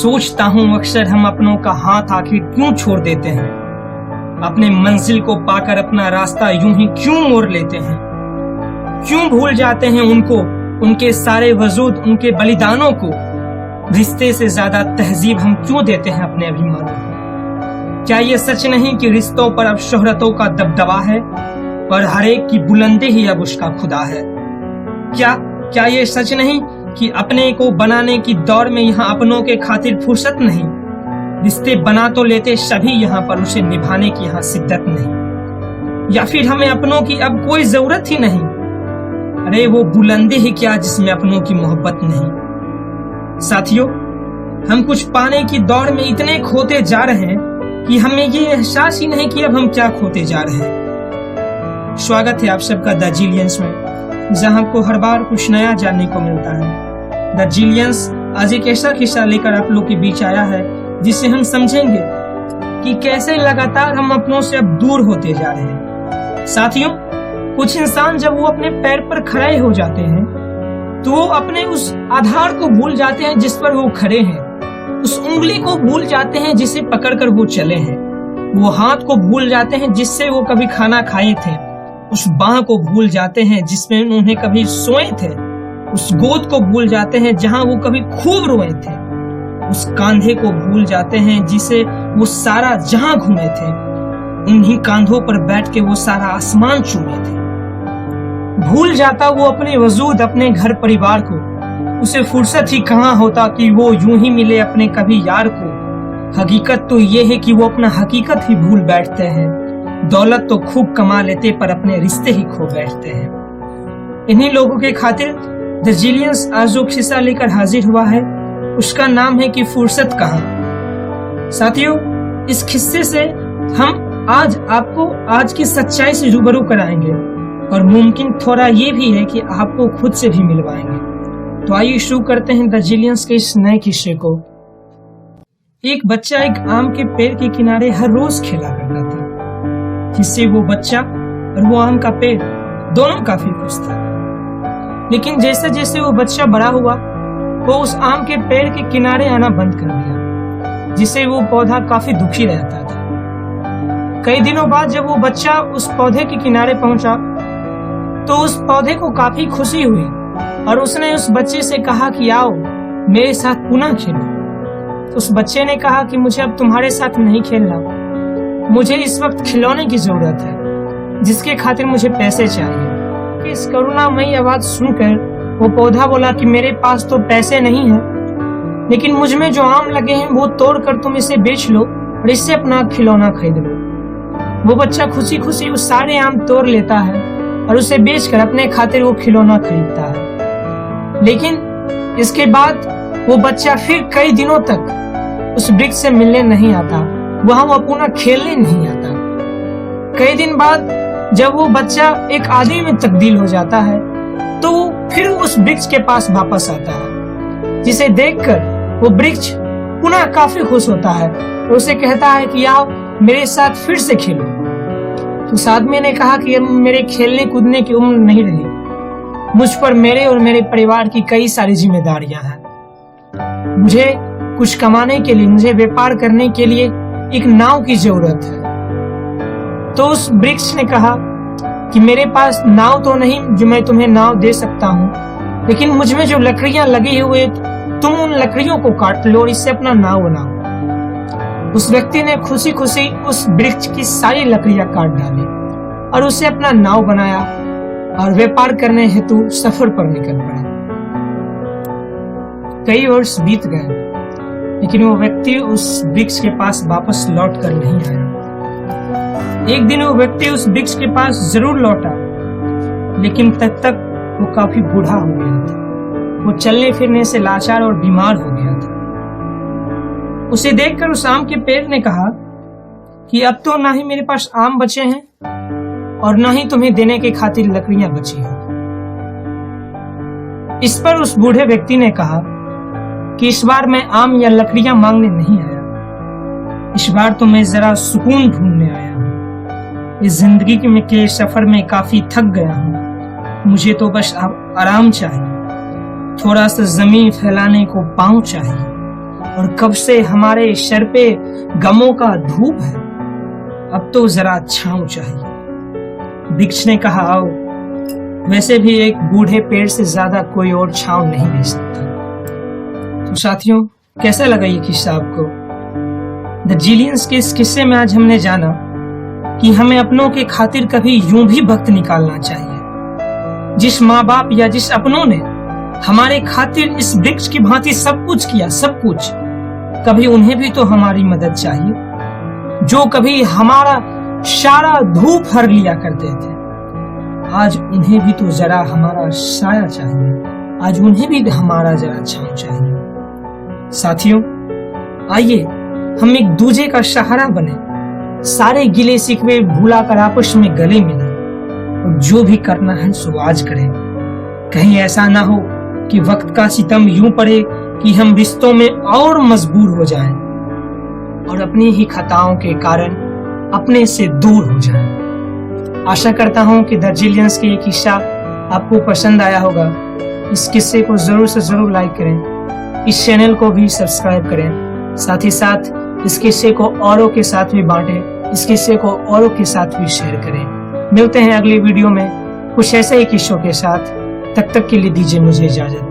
सोचता हूँ अक्सर हम अपनों का हाथ आखिर क्यों छोड़ देते हैं, अपने मंजिल को पाकर अपना रास्ता यूं ही क्यों मोड़ लेते हैं, क्यों भूल जाते हैं उनको, उनके सारे वजूद, उनके बलिदानों को। रिश्ते से ज्यादा तहजीब हम क्यों देते हैं अपने अभिमानों को। क्या ये सच नहीं कि रिश्तों पर अब शोहरतों का दबदबा है और हर एक की बुलंदी ही अब उसका खुदा है। क्या ये सच नहीं कि अपने को बनाने की दौर में यहाँ अपनों के खातिर फुर्सत नहीं, रिश्ते बना तो लेते सभी यहाँ पर उसे निभाने की यहाँ शिद्दत नहीं। या फिर हमें अपनों की अब कोई जरूरत ही नहीं, अरे वो बुलंदी ही क्या जिसमें अपनों की मोहब्बत नहीं। साथियों, हम कुछ पाने की दौड़ में इतने खोते जा रहे हैं कि हमें ये एहसास ही नहीं कि अब हम क्या खोते जा रहे हैं। स्वागत है आप सबका द जिलियंस में, जहां आपको हर बार कुछ नया जानने को मिलता है। द जिलियंस आज एक ऐसा किस्सा लेकर आप लोग के बीच आया है जिससे हम समझेंगे कि कैसे लगातार हम अपनों से अब दूर होते जा रहे हैं। साथियों, कुछ इंसान जब वो अपने पैर पर खड़े हो जाते हैं तो वो अपने उस आधार को भूल जाते हैं जिस पर वो खड़े हैं, उस उंगली को भूल जाते हैं जिसे पकड़कर वो चले हैं, वो हाथ को भूल जाते हैं जिससे वो कभी खाना खाए थे, उस बाह को भूल जाते हैं जिसमें उन्हें कभी सोए थे, उस गोद को भूल जाते हैं जहां वो कभी खूब रोए थे, उस कांधे को भूल जाते हैं जिसे वो सारा जहां घूमे थे, उन्हीं कांधों पर बैठ के वो सारा आसमान चूमे थे। भूल जाता वो अपने वजूद, अपने घर परिवार को। उसे फुर्सत ही कहाँ होता कि वो यूं ही मिले अपने कभी यार को। हकीकत तो ये है कि वो अपना हकीकत ही भूल बैठते हैं। दौलत तो खूब कमा लेते पर अपने रिश्ते ही खो बैठते हैं। इन्हीं लोगों के खातिर द जिलियंस आज जो किस्सा लेकर हाजिर हुआ है उसका नाम है कि फुर्सत कहाँ। साथियों, इस किस्से से हम आज आपको आज की सच्चाई से रूबरू कराएंगे और मुमकिन थोड़ा ये भी है कि आपको खुद से भी मिलवाएंगे। तो आइए शुरू करते हैं द जिलियंस के इस नए किस्से को। एक बच्चा एक आम के पेड़ के किनारे हर रोज खेला करता था, जिससे वो बच्चा और वो आम का पेड़ दोनों काफी खुश था। लेकिन जैसे जैसे वो बच्चा बड़ा हुआ वो उस आम के पेड़ के किनारे आना बंद कर दिया, जिससे वो पौधा काफी दुखी रहता था। कई दिनों बाद जब वो बच्चा उस पौधे के किनारे पहुंचा तो उस पौधे को काफी खुशी हुई और उसने उस बच्चे से कहा कि आओ मेरे साथ पुनः खेलो। तो उस बच्चे ने कहा कि मुझे अब तुम्हारे साथ नहीं खेलना, मुझे इस वक्त खिलौने की जरूरत है जिसके खातिर मुझे पैसे चाहिए। इस करुणामयी आवाज सुनकर वो पौधा बोला कि मेरे पास तो पैसे नहीं है, लेकिन मुझ में जो आम लगे हैं वो तोड़कर तुम इसे बेच लो और इससे अपना खिलौना खरीद लो। वो बच्चा खुशी खुशी उस सारे आम तोड़ लेता है और उसे बेचकर अपने खातिर वो खिलौना खरीदता है। लेकिन इसके बाद वो बच्चा फिर कई दिनों तक उस वृक्ष से मिलने नहीं आता, वहां वो पुनः खेलने नहीं आता। कई दिन बाद जब वो बच्चा एक आदमी में तब्दील हो जाता है तो वो फिर उस वृक्ष के पास वापस आता है, जिसे देखकर वो वृक्ष पुनः काफी खुश होता है और उसे कहता है कि आओ मेरे साथ फिर से खेलो। तो उस आदमी ने कहा कि अब मेरे खेलने कूदने की उम्र नहीं रही, मुझ पर मेरे और मेरे परिवार की कई सारी जिम्मेदारियां हैं। मुझे कुछ कमाने के लिए, मुझे व्यापार करने के लिए एक नाव की जरूरत है। तो उस वृक्ष ने कहा कि मेरे पास नाव तो नहीं जो मैं तुम्हें नाव दे सकता हूँ, लेकिन मुझ में जो लकड़ियां लगी हुई तुम उन लकड़ियों को काट लो और इससे अपना नाव बनाओ। उस व्यक्ति ने खुशी खुशी उस वृक्ष की सारी लकड़ियां काट डाली और उसे अपना नाव बनाया और व्यापार करने हेतु सफर पर निकल पड़ा। कई वर्ष बीत गए, लेकिन वो व्यक्ति उस वृक्ष के पास वापस लौट कर नहीं आया। एक दिन वो व्यक्ति उस वृक्ष के पास जरूर लौटा, लेकिन तब तक वो काफी बूढ़ा हो गया था। वो चलने फिरने से लाचार और बीमार हो गया था। उसे देखकर उस आम के पेड़ ने कहा कि अब तो ना ही मेरे पास आम बचे हैं और ना ही तुम्हें देने के खातिर लकड़ियां बची हैं। इस पर उस बूढ़े व्यक्ति ने कहा कि इस बार मैं आम या लकड़ियां मांगने नहीं आया, इस बार तो मैं जरा सुकून ढूंढने आया हूँ। इस जिंदगी के सफर में काफी थक गया हूँ, मुझे तो बस अब आराम चाहिए, थोड़ा सा जमीन फैलाने को पाँव चाहिए और कब से हमारे सर पे गमों का धूप है, अब तो जरा छांव चाहिए। वृक्ष ने कहा आओ, वैसे भी एक बूढ़े पेड़ से ज्यादा कोई और छांव नहीं दे सकता। तो साथियों, कैसा लगा ये किस्सा आपको? दार्जिलियंस के इस किस्से में आज हमने जाना कि हमें अपनों के खातिर कभी यूं भी वक्त निकालना चाहिए। जिस माँ बाप या जिस अपनों ने हमारे खातिर इस वृक्ष की भांति सब कुछ किया, सब कुछ, कभी उन्हें भी तो हमारी मदद चाहिए। जो कभी हमारा सारा धूप हर लिया करते थे, आज उन्हें भी तो जरा हमारा साया चाहिए, आज उन्हें भी हमारा जरा छांव चाहिए। साथियों, आइए हम एक दूजे का सहारा बने, सारे गिले शिकवे भूलाकर आपस में गले मिले और जो भी करना है सो आज करें। कहीं ऐसा ना हो कि वक्त का सितम यूं पड़े कि हम रिश्तों में और मजबूर हो जाएं और अपनी ही खताओं के कारण अपने से दूर हो जाएं। आशा करता हूं कि दार्जिलियंस के ये किस्सा आपको पसंद आया होगा। इस किस्से को जरूर से जरूर लाइक करें, इस चैनल को भी सब्सक्राइब करें, साथ ही साथ इस किस्से को औरों के साथ भी बांटें, इस किस्से को औरों के साथ भी शेयर करें। मिलते हैं अगली वीडियो में कुछ ऐसे ही किस्सों के साथ। तब तक के लिए दीजिए मुझे इजाजत।